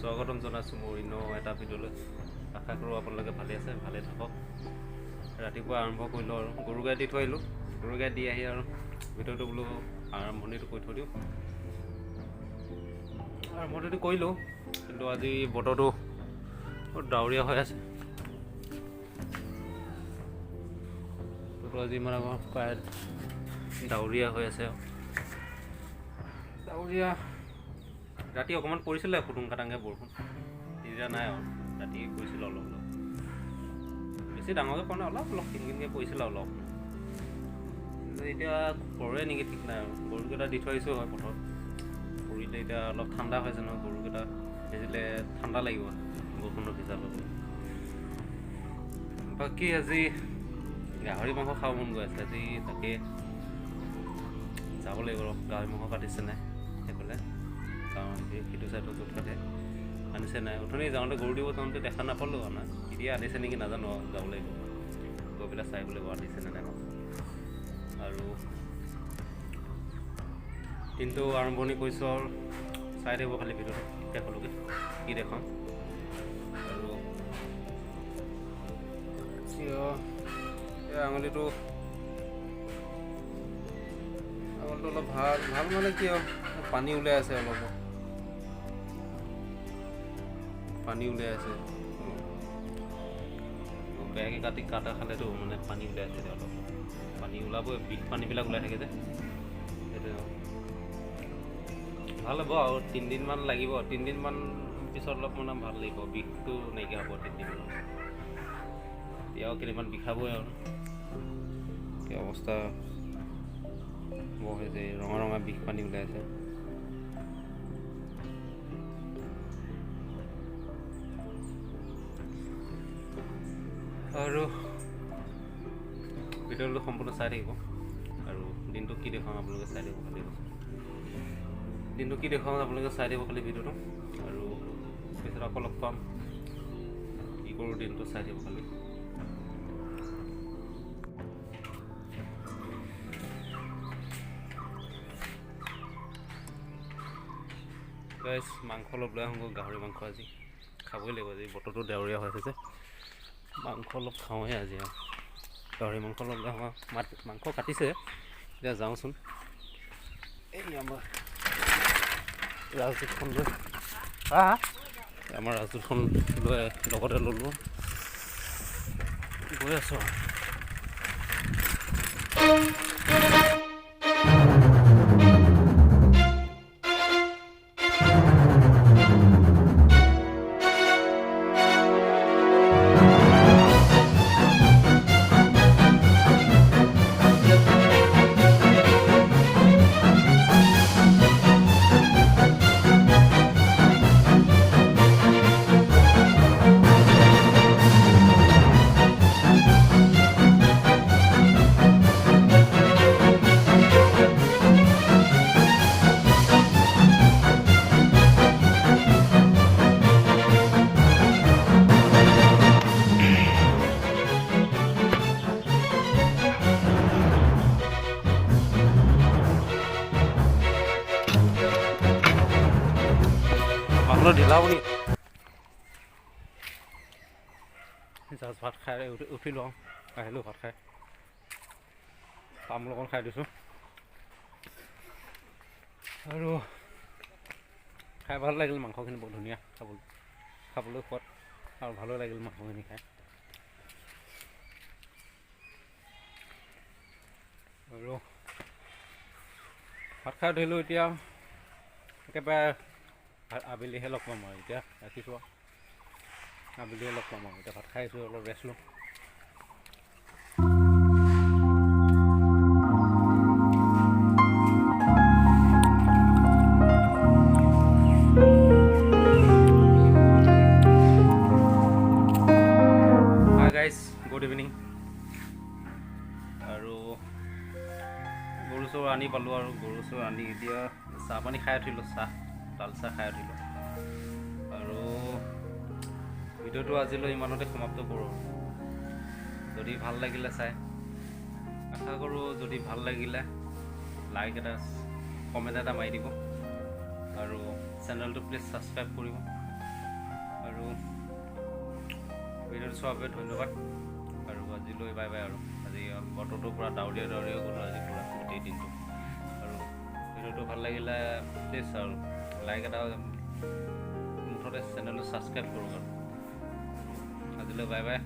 স্বাগতম জনাইছোঁ মোৰ এটা ভিডিঅ'লৈ। আশা কৰোঁ আপোনালোকে ভালে আছে, ভালে থাকক। ৰাতিপুৱা আৰম্ভ কৰিলোঁ আৰু গৰু গাই দি থৈ আহিলোঁ। গৰু গাই দি আহি আৰু ভিডিঅ'টো বোলো আৰম্ভণিটো কৰি থৈ দিওঁ। আৰম্ভণিটো কৰিলোঁ, কিন্তু আজি বতৰটো বৰ ডাৱৰীয়া হৈ আছে। বতৰটো আজি মানে প্ৰায় ডাৱৰীয়া হৈ আছে। ডাৱৰীয়া ৰাতি অকণমান পৰিছিলে খুটুং খাটাংকৈ বৰষুণ, এতিয়া নাই আৰু ৰাতি পৰিছিলে অলপ অলপ, বেছি ডাঙৰকৈ পৰা নাই, অলপ অলপ কিনকিনকৈ পৰিছিলে অলপ। কিন্তু এতিয়া পৰে নেকি ঠিক নাই আৰু। গৰুকেইটা দি থৈ আহিছোঁ হয় পথাৰত, পৰিলে এতিয়া অলপ ঠাণ্ডা হৈছে নহয়, গৰুকেইটা ভিজিলে ঠাণ্ডা লাগিব বৰষুণত ভিজাৰ লগে। বাকী আজি গাহৰি মাংস খাব মন গৈ আছে, আজি তাকে যাব লাগিব। গাহৰি মাংস কাটিছে নাই সেইফালে, কাৰণ সেইটো চাইডত য'ত কাটে আনিছে নাই। অথনি যাওঁতে গৰু দিব যাওঁতে দেখা নাপালোঁ আমাৰ, এতিয়া আনিছে নেকি নাজানো আৰু, যাব লাগিব গৈ পেলাই চাই বোলে আনিছে নে নাই। আৰু দিনটো আৰম্ভণি কৰিছোঁ আৰু চাই থাকিব খালি ভিডিঅ'টো শেষলৈকে কি দেখাওঁ। আৰু আঙুলিটো অলপ ভাল মানে কি আৰু পানী ওলাই আছে, অলপ পানী ওলাই আছে। বেয়াকৈ কাটা খালেতো মানে পানী ওলাই আছে, অলপ পানী ওলাবই, বিষ পানীবিলাক ওলাই থাকে যে, সেইটো ভাল হ'ব আৰু 3 দিনমান লাগিব। 3 দিনমান পিছত অলপ মানে ভাল লাগিব, বিষটো নাইকিয়া হ'ব 3 দিনমানত। এতিয়াও কেইদিনমান বিষাবই আৰু কি অৱস্থা বৰ হৈছে, ৰঙা ৰঙা বিষ পানী ওলাই আছে। আৰু ভিডিঅ'টো সম্পূৰ্ণ চাই থাকিব, আৰু দিনটো কি দেখাওঁ আপোনালোকে চাই থাকিব খালি, দিনটো কি দেখাওঁ আপোনালোকে চাই থাকিব খালি ভিডিঅ'টো। আৰু পিছত আকৌ লগ পাম, কি কৰোঁ দিনটো চাই থাকিব খালি। গাইছ, মাংস অলপ লৈ আহোঁ, গাহৰি মাংস আজি খাবই লাগিব। আজি বতৰটো ডাৱৰীয়া হৈ আছে যে, মাংস অলপ খাওঁহে আজি আৰু। গাহৰি মাংস অলপ লৈ আহোঁ, মাংস কাটিছে, এতিয়া যাওঁচোন। এই আমাৰ ৰাজদূতখন লৈ আমাৰ ৰাজদূতখন লৈ লগতে ল'লোঁ, গৈ আছোঁ আৰু। মাংসটো ঢিলা বুলি জাষ্ট ভাত খাই উঠিলোঁ, আহিলোঁ ভাত খাই, তামোল অকণ খাই দিছোঁ। আৰু খাই ভাল লাগিল, মাংসখিনি বৰ ধুনীয়া, খাবলৈ সোৱাদ, আৰু ভালো লাগিল মাংসখিনি খাই। আৰু ভাত খাই ধৰিলোঁ, এতিয়া একেবাৰে আবেলিহে লগ পাম আৰু। এতিয়া ৰাখিছোঁ আৰু, আবেলিহে লগ পাম আৰু। এতিয়া ভাত খাই আছোঁ, অলপ ৰেষ্ট লওঁ। Hi guys, good evening. আৰু গৰু চৰু আনি পালোঁ, আৰু গৰু চৰু আনি এতিয়া চাহ পানী খাই উঠিলোঁ, লাল চাহ খাই উঠিলোঁ। আৰু ভিডিঅ'টো আজিলৈ ইমানতে সমাপ্ত কৰোঁ। যদি ভাল লাগিলে চাই, আশা কৰোঁ যদি ভাল লাগিলে লাইক এটা, কমেণ্ট এটা মাৰি দিব, আৰু চেনেলটো প্লিজ ছাবস্ক্ৰাইব কৰিব। আৰু ভিডিঅ'টো চোৱাৰ বাবে ধন্যবাদ আৰু আজিলৈ বাই বাই। আৰু আজি বতৰটো পূৰা ডাৱৰীয়া গ'লোঁ আজি পূৰা গোটেই দিনটো। আৰু ভিডিঅ'টো ভাল লাগিলে প্লিজ আৰু লাইক এটা মুঠতে চেনেলটো ছাবস্ক্ৰাইব কৰোঁ আৰু আজিলৈ বাই বাই।